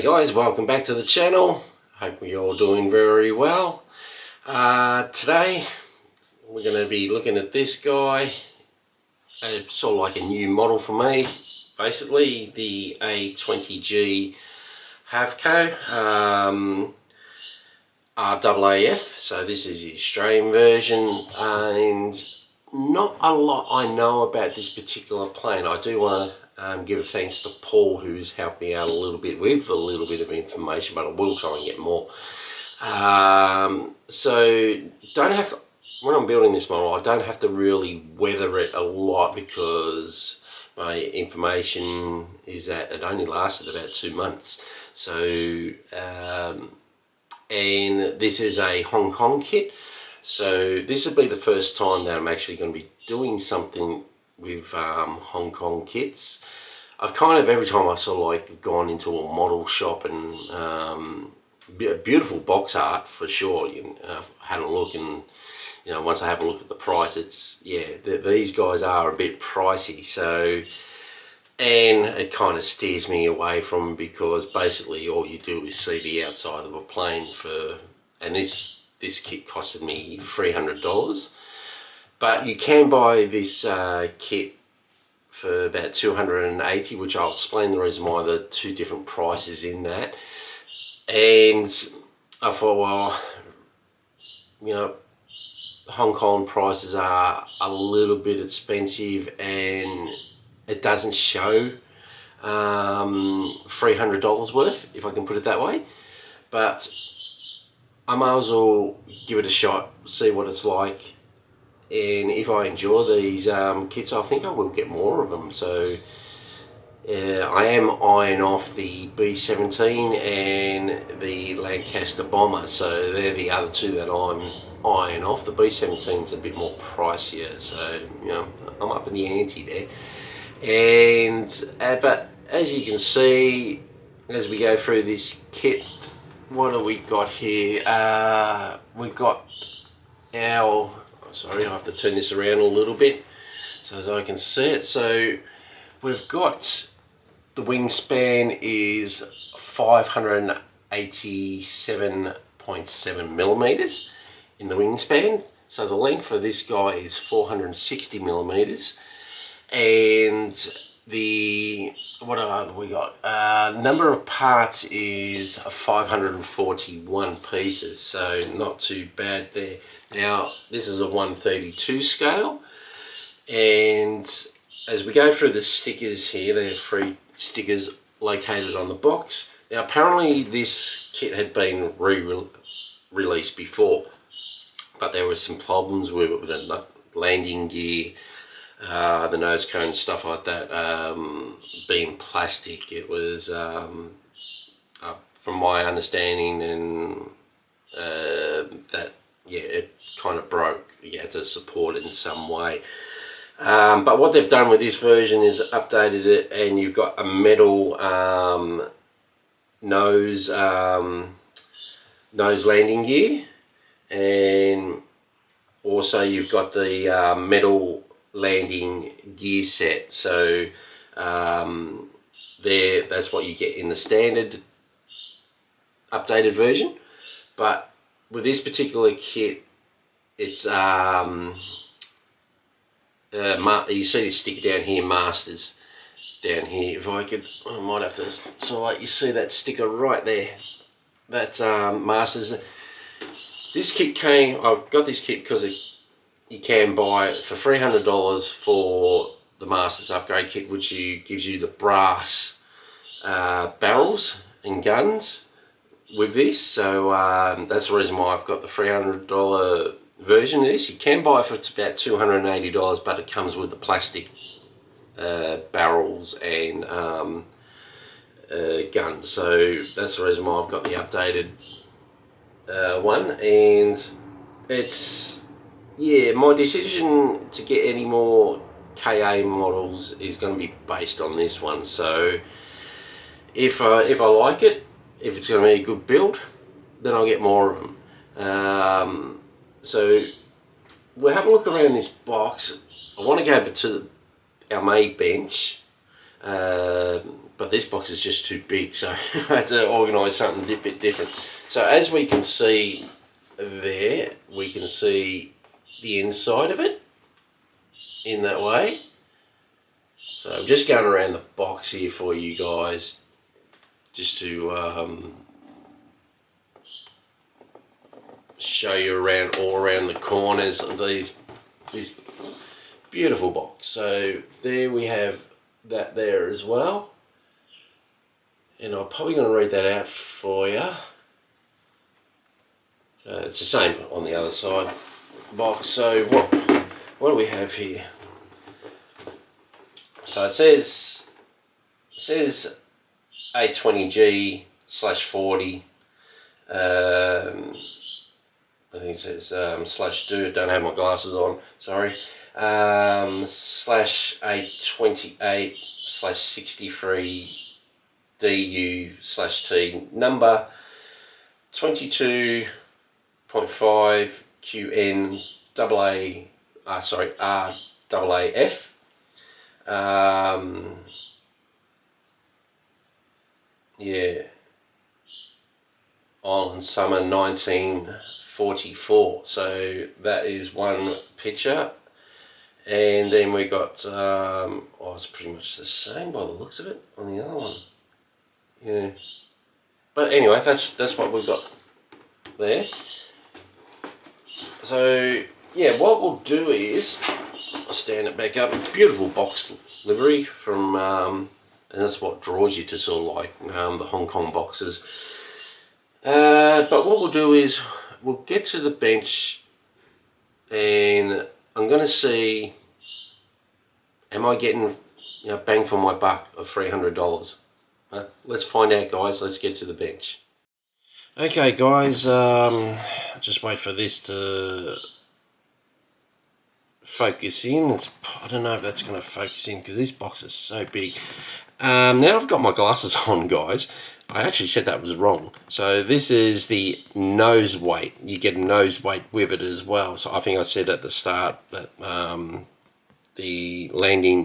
G'day guys, welcome back to the channel. Hope you're all doing very well. Today we're going to be looking at this guy. It's sort of like a new model for me. Basically the A-20G Havoc RAAF. So this is the Australian version, and not a lot I know about this particular plane. I do want to give a thanks to Paul, who's helped me out a little bit with a little bit of information, but I will try and get more. So don't have to, when I'm building this model, I don't have to really weather it a lot because my information is that it only lasted about 2 months. So and this is a Hong Kong kit, so this will be the first time that I'm actually going to be doing something with Hong Kong kits. I've kind of, every time I sort of like gone into a model shop and beautiful box art for sure, I've had a look, and once I have a look at the price, it's, yeah, these guys are a bit pricey. So, and it kind of steers me away from them, because basically all you do is see the outside of a plane for, and this kit costed me $300. But you can buy this kit for about $280, which I'll explain the reason why, the two different prices in that. And I thought, well, Hong Kong prices are a little bit expensive, and it doesn't show $300 worth, if I can put it that way. But I might as well give it a shot, see what it's like. And if I enjoy these kits, I think I will get more of them. So I am eyeing off the B-17 and the Lancaster Bomber. So they're the other two that I'm eyeing off. The B-17 is a bit more pricier, so I'm up in the ante there. And but as you can see, as we go through this kit, what do we got here? We've got our, sorry, I have to turn this around a little bit so as I can see it. So we've got, the wingspan is 587.7 millimeters in the wingspan. So the length for this guy is 460 millimeters, and the, what have we got? Number of parts is 541 pieces, so not too bad there. Now this is a 132 scale, and as we go through the stickers here, there are 3 stickers located on the box. Now apparently this kit had been released before, but there were some problems with it, with the landing gear, the nose cone, stuff like that, being plastic. It was, from my understanding, and that, yeah, it kind of broke. You had to support it in some way. But what they've done with this version is updated it, and you've got a metal nose landing gear, and also you've got the metal landing gear set. So that's what you get in the standard updated version. But with this particular kit, it's you see this sticker down here, Masters, down here. If I could, I might have to, so like you see that sticker right there, that's Masters. This kit came, I got this kit because you can buy it for $300 for the Masters upgrade kit, which gives you the brass barrels and guns with this. So that's the reason why I've got the $300 version of this. You can buy it for about $280, but it comes with the plastic barrels and guns. So that's the reason why I've got the updated one. And it's, yeah, my decision to get any more KA models is going to be based on this one. So if I like it, if it's going to be a good build, then I'll get more of them. So we'll have a look around this box. I want to go to our main bench but this box is just too big, so I had to organise something a bit different. So as we can see there, we can see the inside of it in that way. So I'm just going around the box here for you guys, just to show you around all around the corners of this beautiful box. So there we have that there as well, and I'm probably going to read that out for you. So it's the same on the other side of the box. So what do we have here? So it says A-20G/40. I think it says /do, don't have my glasses on, sorry. /A28/63DU/T, number 22.5 QN RAAF. Yeah, on summer 1944. So that is one picture, and then we got oh, it's pretty much the same by the looks of it on the other one. Yeah, but anyway, that's what we've got there. So yeah, what we'll do is I'll stand it back up. Beautiful box livery from and that's what draws you to sort of like the Hong Kong boxes. But what we'll do is we'll get to the bench, and I'm going to see, am I getting, you know, bang for my buck of $300? Let's find out, guys. Let's get to the bench. Okay, guys, just wait for this to focus in. I don't know if that's going to focus in because this box is so big. Now I've got my glasses on, guys. I actually said that was wrong. So this is the nose weight. You get a nose weight with it as well. So I think I said at the start that the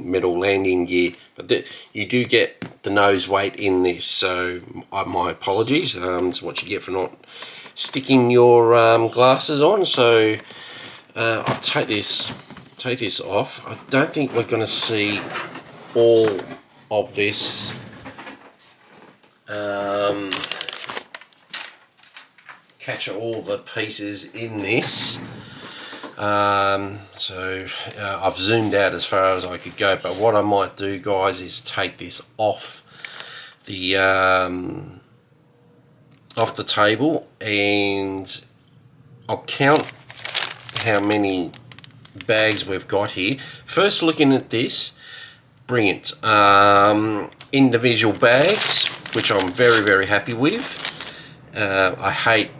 metal landing gear, but you do get the nose weight in this. So my apologies. It's what you get for not sticking your glasses on. So I'll take this off. I don't think we're going to see all of this. Catch all the pieces in this. So I've zoomed out as far as I could go, but what I might do, guys, is take this off the table, and I'll count how many bags we've got here. First, looking at this, brilliant. Individual bags, which I'm very, very happy with. I hate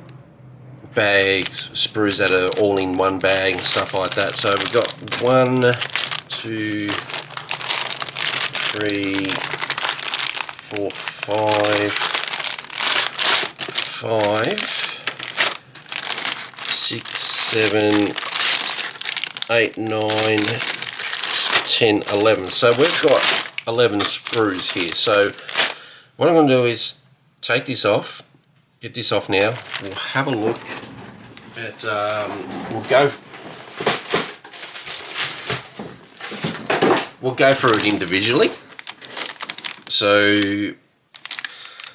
bags, sprues that are all in one bag and stuff like that. So we've got 1, 2, 3, 4, 5, 6, 7, 8, 9, 10, 11. So we've got 11 sprues here. So what I'm going to do is take this off, get this off now. We'll have a look at, we'll go through it individually. So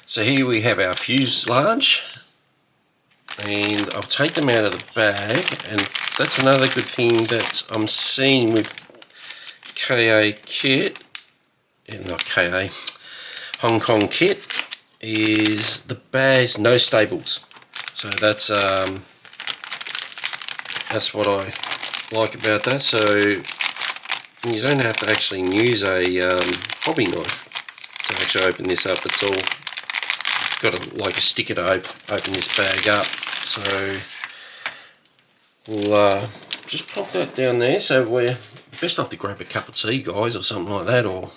here we have our fuselage, and I'll take them out of the bag, and that's another good thing that I'm seeing with KA kit, not KA, Hong Kong kit, is the bags, no staples. So that's what I like about that. So you don't have to actually use a hobby knife to actually open this up at all. You've got a sticker to open this bag up. So we'll just pop that down there. So we're best off to grab a cup of tea, guys, or something like that, or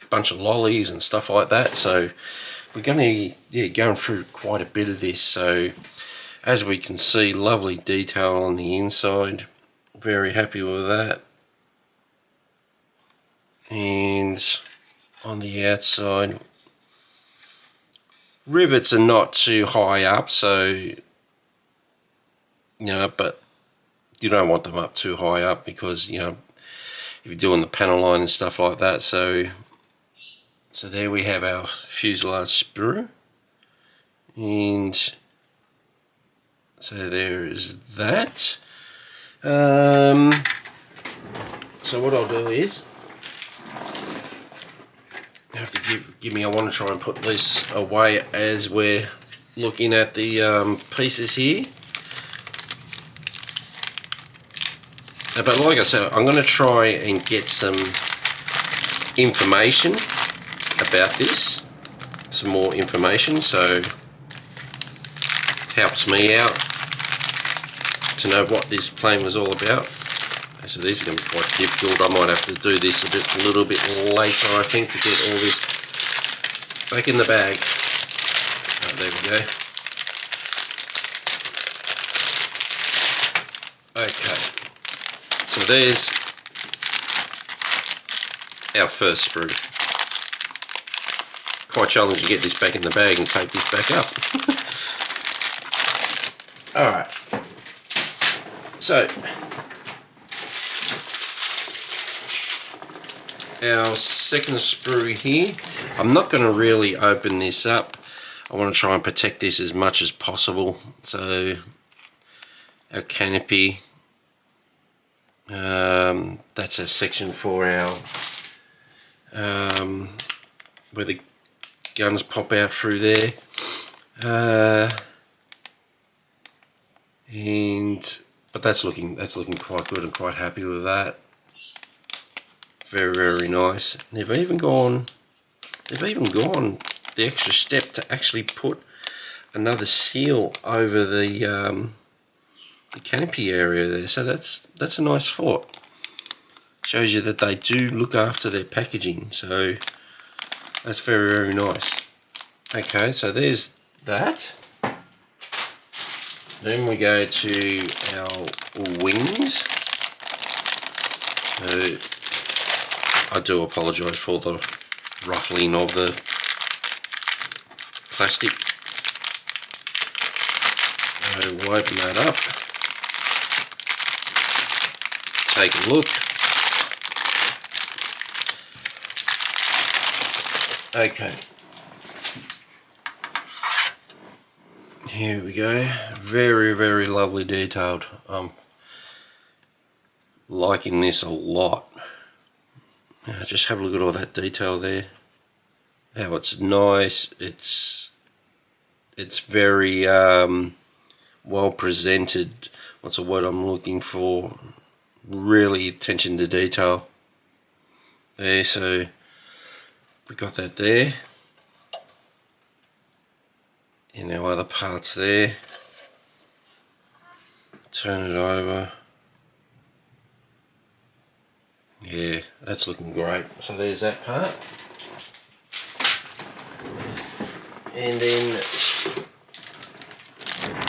a bunch of lollies and stuff like that. So we're going to going through quite a bit of this. So as we can see, lovely detail on the inside. Very happy with that. And on the outside. Rivets are not too high up, so you know, but you don't want them up too high up because, you know, if you're doing the panel line and stuff like that. So there we have our fuselage sprue, and so there is that. So what I'll do is, you have to give me, I want to try and put this away as we're looking at the pieces here. But like I said, I'm going to try and get some information about this, some more information, so it helps me out to know what this plane was all about. So these are going to be quite difficult. I might have to do this a little bit later, I think, to get all this back in the bag. Oh, there we go. Okay, so there's our first sprue. Quite challenging to get this back in the bag and take this back up. Alright, so our second sprue here, I'm not going to really open this up. I want to try and protect this as much as possible. So our canopy, that's a section for our where the guns pop out through there, but that's looking quite good. I'm quite happy with that. Very, very nice. They've even gone the extra step to actually put another seal over the canopy area there. So that's a nice thought. Shows you that they do look after their packaging. So that's very, very nice. Okay, so there's that. Then we go to our wings. So I do apologise for the ruffling of the plastic. So we'll open that up, take a look. Okay, here we go. Very, very lovely detailed. I'm liking this a lot. Just have a look at all that detail there. How it's nice. It's very well presented. What's the word I'm looking for? Really attention to detail. There, so we got that there. And our other parts there. Turn it over. Yeah, that's looking great. So there's that part. And then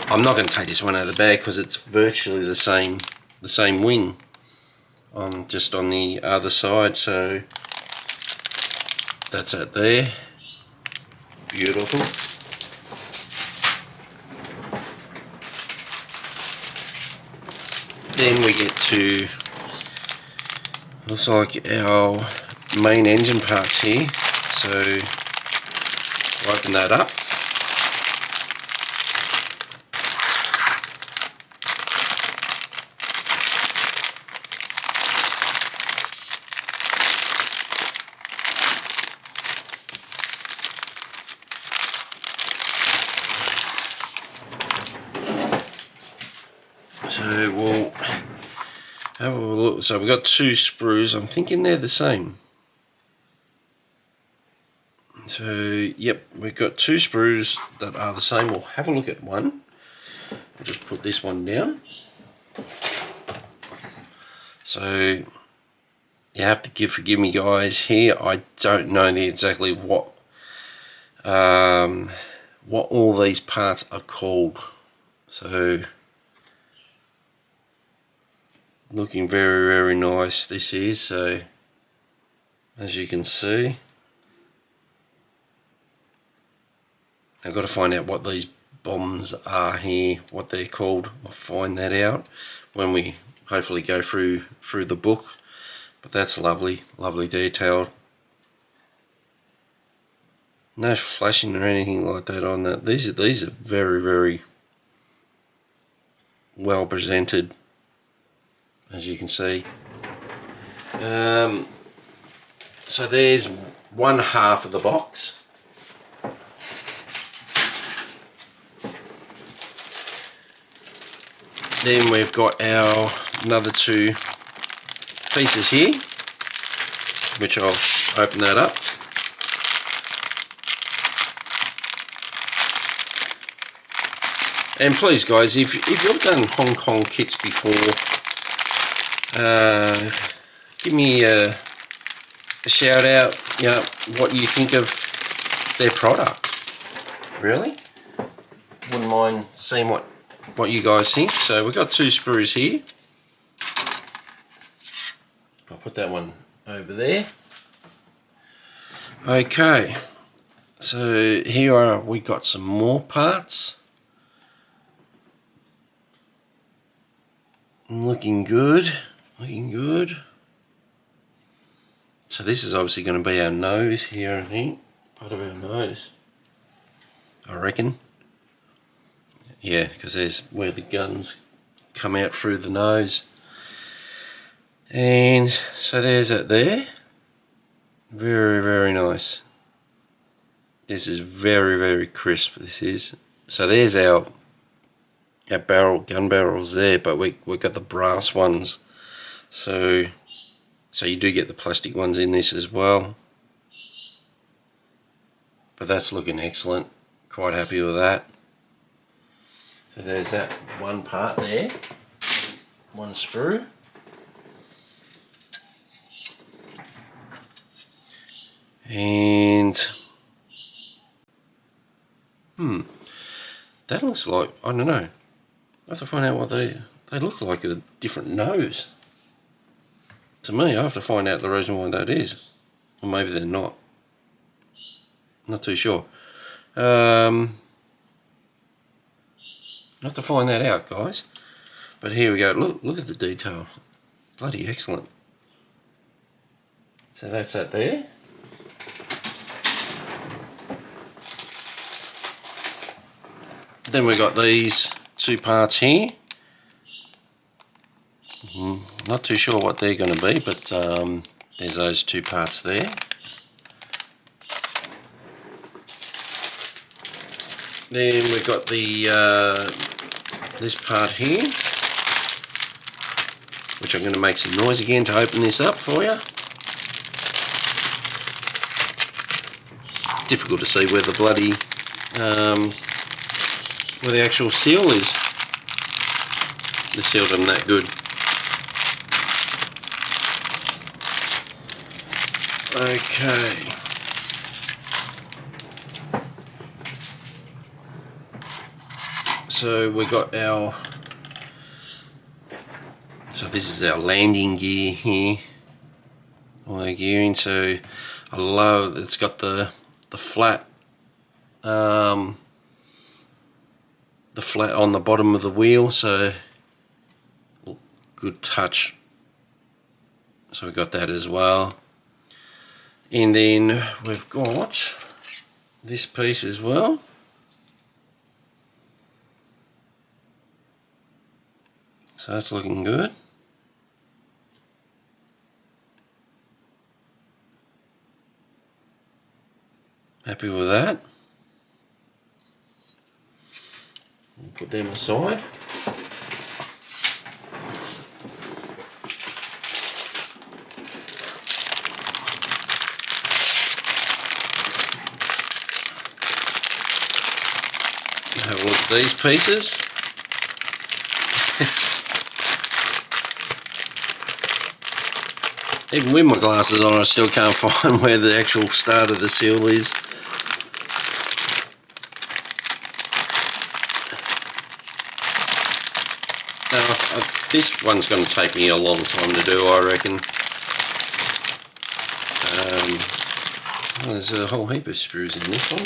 I'm not going to take this one out of the bag because it's virtually the same wing just on the other side. So that's it there. Beautiful. Then we get to, looks like our main engine parts here. So open that up. So we'll have a look. So we've got two sprues. I'm thinking they're the same. So yep, we've got two sprues that are the same. We'll have a look at one. I'll just put this one down. So you have to forgive me, guys. Here I don't know exactly what all these parts are called. So looking very, very nice this is. So as you can see, I've got to find out what these bombs are here, what they're called. I'll find that out when we hopefully go through the book. But that's lovely, lovely detail. No flashing or anything like that on that. These are very, very well presented, as you can see. So there's one half of the box. Then we've got our another two pieces here, which I'll open that up. And please guys, if you've done Hong Kong kits before, give me a shout out, you know, what you think of their product. Really? Wouldn't mind seeing what you guys think. So we've got two sprues here. I'll put that one over there. Okay, so here we got some more parts. Looking good, looking good. So this is obviously going to be our nose here, I think. Part of our nose, I reckon. Yeah, because there's where the guns come out through the nose. And so there's that there. Very, very nice. This is very, very crisp, this is. So there's our gun barrels there, but we've got the brass ones. So you do get the plastic ones in this as well. But that's looking excellent. Quite happy with that. So there's that one part there. One sprue. And that looks like, I don't know. I have to find out what they look like, a different nose. To me, I have to find out the reason why that is. Or maybe they're not. Not too sure. I have to find that out, guys. But here we go. Look at the detail. Bloody excellent. So that's that there. Then we've got these two parts here. Not too sure what they're going to be, but there's those two parts there. Then we've got the this part here, which I'm going to make some noise again to open this up for you. Difficult to see where the bloody where the actual seal is. The seal isn't that good. Okay. So we got our, so this is our landing gear here. All our gearing. So I love that it's got the flat on the bottom of the wheel, so good touch. So we got that as well. And then we've got this piece as well. So that's looking good. Happy with that. We'll put them aside. Have a look at these pieces. Even with my glasses on, I still can't find where the actual start of the seal is. Now, this one's going to take me a long time to do, I reckon. Well, there's a whole heap of screws in this one.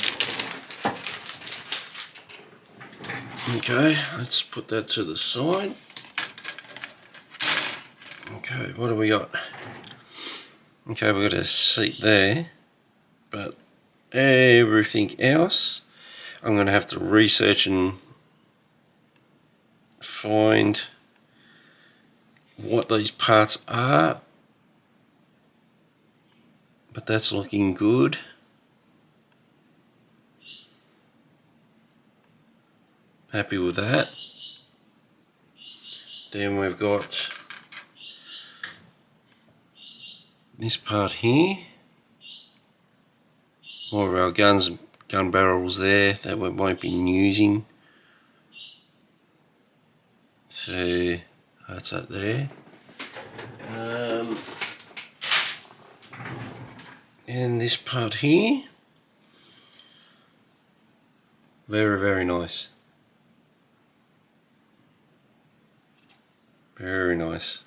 Okay, let's put that to the side. Okay, what do we got? Okay, we've got a seat there, but everything else I'm going to have to research and find what these parts are, but that's looking good. Happy with that. Then we've got this part here, more of our gun barrels there that we won't be using. So that's that there. And this part here, very, very nice. Very nice.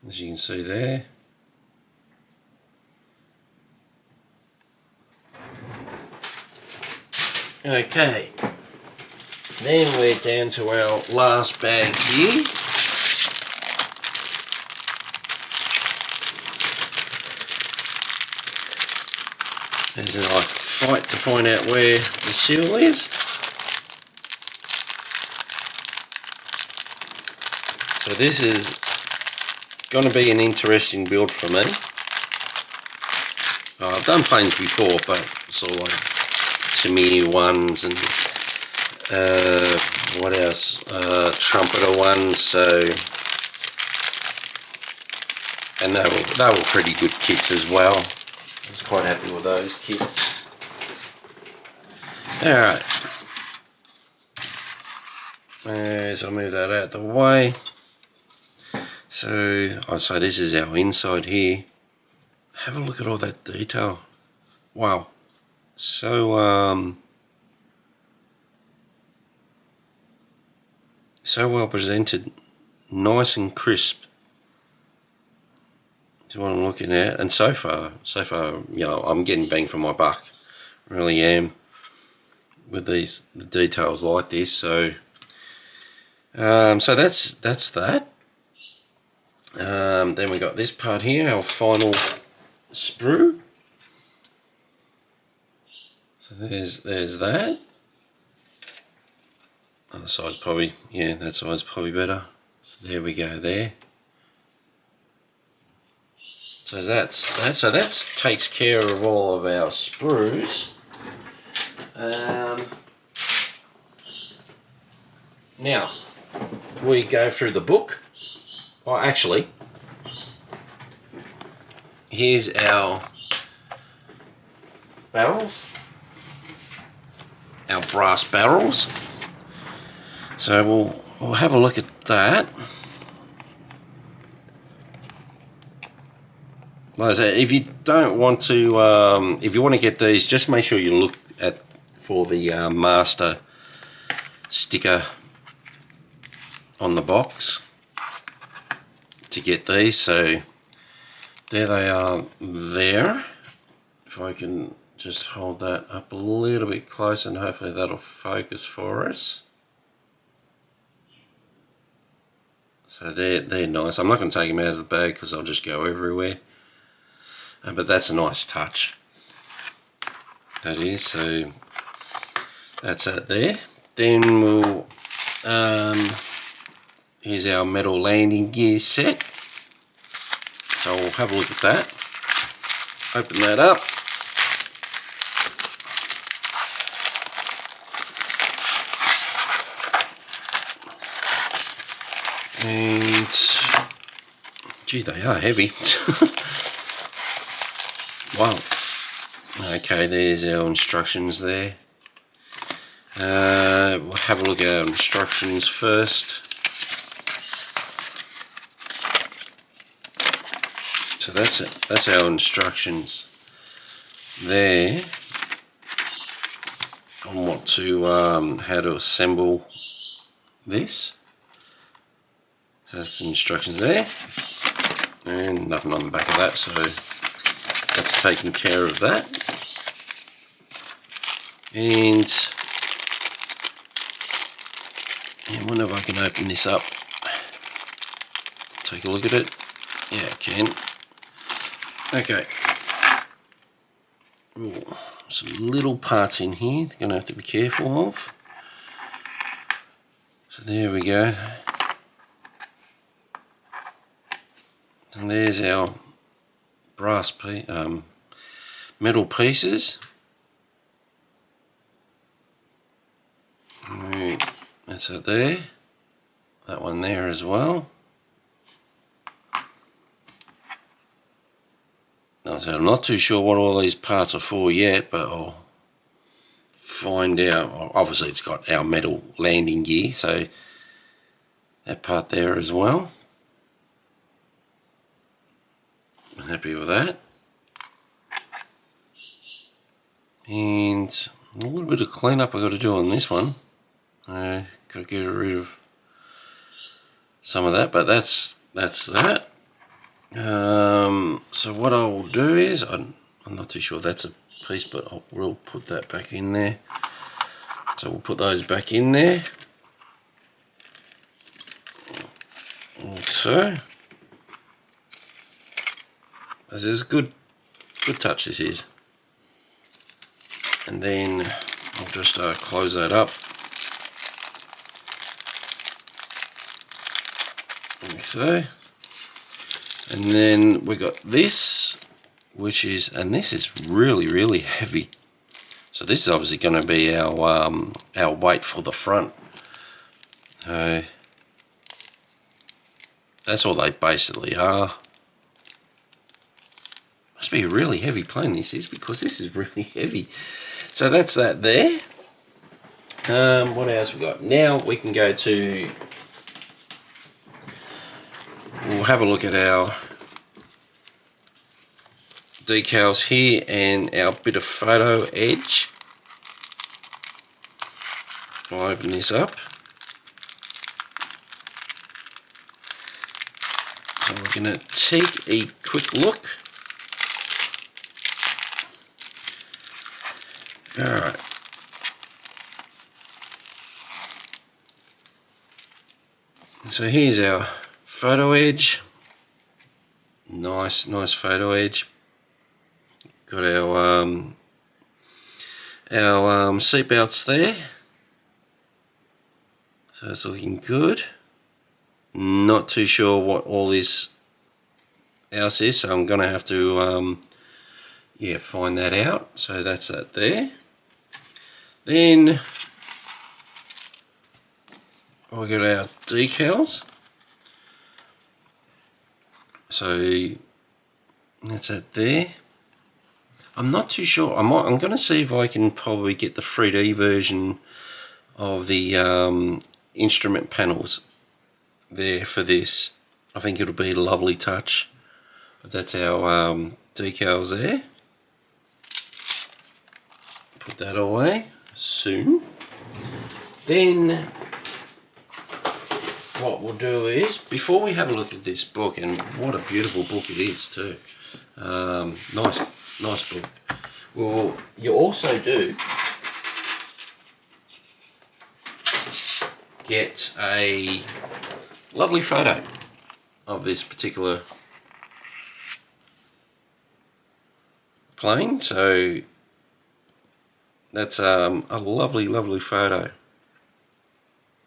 As you can see there. Okay, then we're down to our last bag here. As I fight to find out where the seal is. So this is going to be an interesting build for me. I've done planes before, but sort of like Tamir ones and what else? Trumpeter ones. So, and they were pretty good kits as well. I was quite happy with those kits. All right. As I move that out the way. So I'd say this is our inside here. Have a look at all that detail. Wow. So so well presented, nice and crisp. Is what I'm looking at, and so far, you know, I'm getting bang for my buck. Really am with the details like this. So, so that's that. Then we got this part here, our final sprue. So there's that. Other side's probably, yeah, that side's probably better. So there we go there. So that's that. So that takes care of all of our sprues. Now we go through the book. Oh, actually, here's our barrels, our brass barrels. So we'll have a look at that. Like I said, if you don't want to, if you want to get these, just make sure you look for the master sticker on the box to get these. So there they are there. If I can just hold that up a little bit closer, and hopefully that'll focus for us. So they're nice. I'm not going to take them out of the bag because they'll just go everywhere. But that's a nice touch. That is. So that's it there. Then we'll here's our metal landing gear set. So we'll have a look at that. Open that up. And gee, they are heavy. Wow. Okay, there's our instructions there. We'll have a look at our instructions first. So that's it. That's our instructions there on what to how to assemble this. So that's the instructions there, and nothing on the back of that. So that's taken care of that. And I wonder if I can open this up. Take a look at it. Yeah, I can. Okay. Ooh, some little parts in here they're going to have to be careful of. So there we go. And there's our brass metal pieces. Right, that's it there. That one there as well. So I'm not too sure what all these parts are for yet, but I'll find out. Obviously it's got our metal landing gear, so that part there as well. I'm happy with that. And a little bit of cleanup I've got to do on this one. Got to get rid of some of that, but that's that. So what I will do is, I'm not too sure that's a piece, but I will put that back in there. So we'll put those back in there. So this is good touch, this is. And then I'll just close that up. Like so. And then we got this, which is, and this is really heavy. So this is obviously going to be our weight for the front. So that's all they basically are. Must be a really heavy plane this is, because this is really heavy. So that's that there. What else we got? Now we can go to, we'll have a look at our decals here and our bit of photo edge. I'll open this up. So we're going to take a quick look. Alright. So here's our photo edge. Nice photo edge. Got our seat belts there. So it's looking good. Not too sure what all this else is, so I'm gonna have to find that out. So that's that there. Then we got our decals. So that's it there. I'm not too sure. I'm going to see if I can probably get the 3D version of the instrument panels there for this. I think it'll be a lovely touch. But that's our decals there. Put that away soon. Then what we'll do is, before we have a look at this book, and what a beautiful book it is too. Nice book. Well, you also do get a lovely photo of this particular plane. So that's a lovely photo.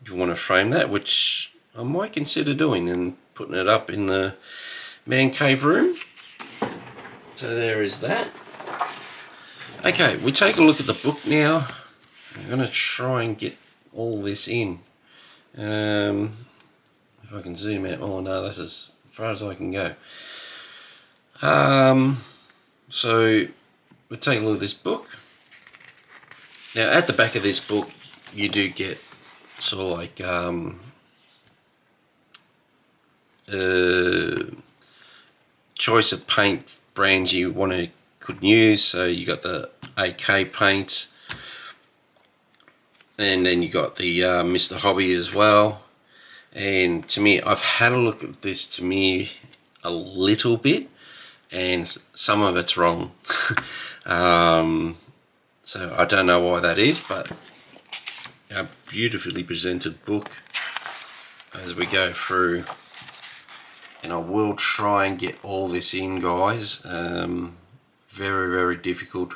If you want to frame that, which I might consider doing, and putting it up in the man cave room. So there is that. Okay, we take a look at the book now. I'm going to try and get all this in. If I can zoom out. Oh no, that's as far as I can go. So we take a look at this book. Now at the back of this book you do get sort of like choice of paint brands you could use. So you got the AK paint, and then you got the Mr. Hobby as well. And to me, I've had a look at this, to me a little bit, and some of it's wrong. So I don't know why that is, but a beautifully presented book. as we go through, and I will try and get all this in, guys. Very difficult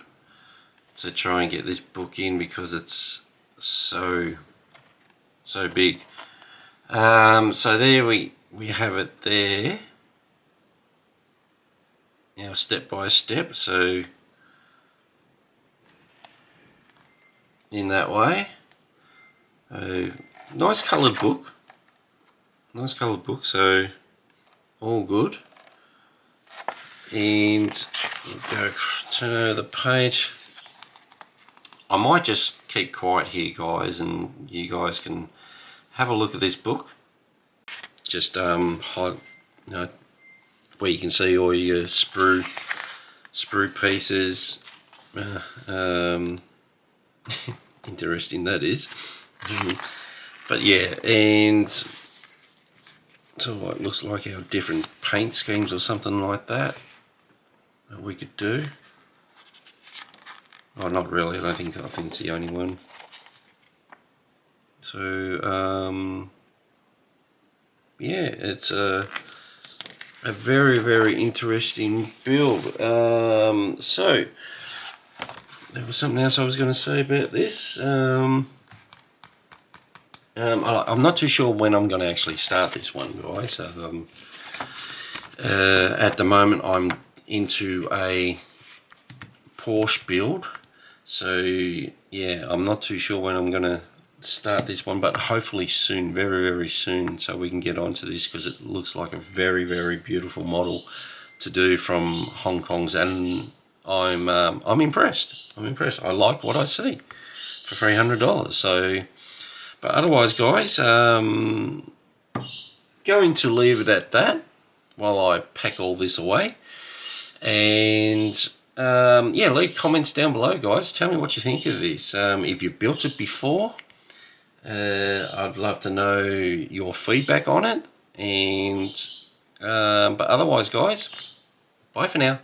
to try and get this book in because it's so big. So there we have it there. Now step by step, so in that way. Nice coloured book. So all good. And we'll go to the page. I might just keep quiet here, guys, and you guys can have a look at this book. Just where you can see all your sprue pieces. Interesting that is. But yeah, and so it looks like our different paint schemes or something like that we could do. Oh, not really. I think it's the only one. So yeah, it's a very interesting build. So there was something else I was going to say about this. I'm not too sure when I'm going to actually start this one, guys. At the moment I'm into a Porsche build, so yeah, I'm not too sure when I'm going to start this one, but hopefully soon, very soon, so we can get onto this, because it looks like a very beautiful model to do from Hong Kong's, and I'm impressed. I like what I see for $300. So, but otherwise, guys, going to leave it at that while I pack all this away. And yeah, leave comments down below, guys. Tell me what you think of this. If you built it before, I'd love to know your feedback on it. And but otherwise, guys, bye for now.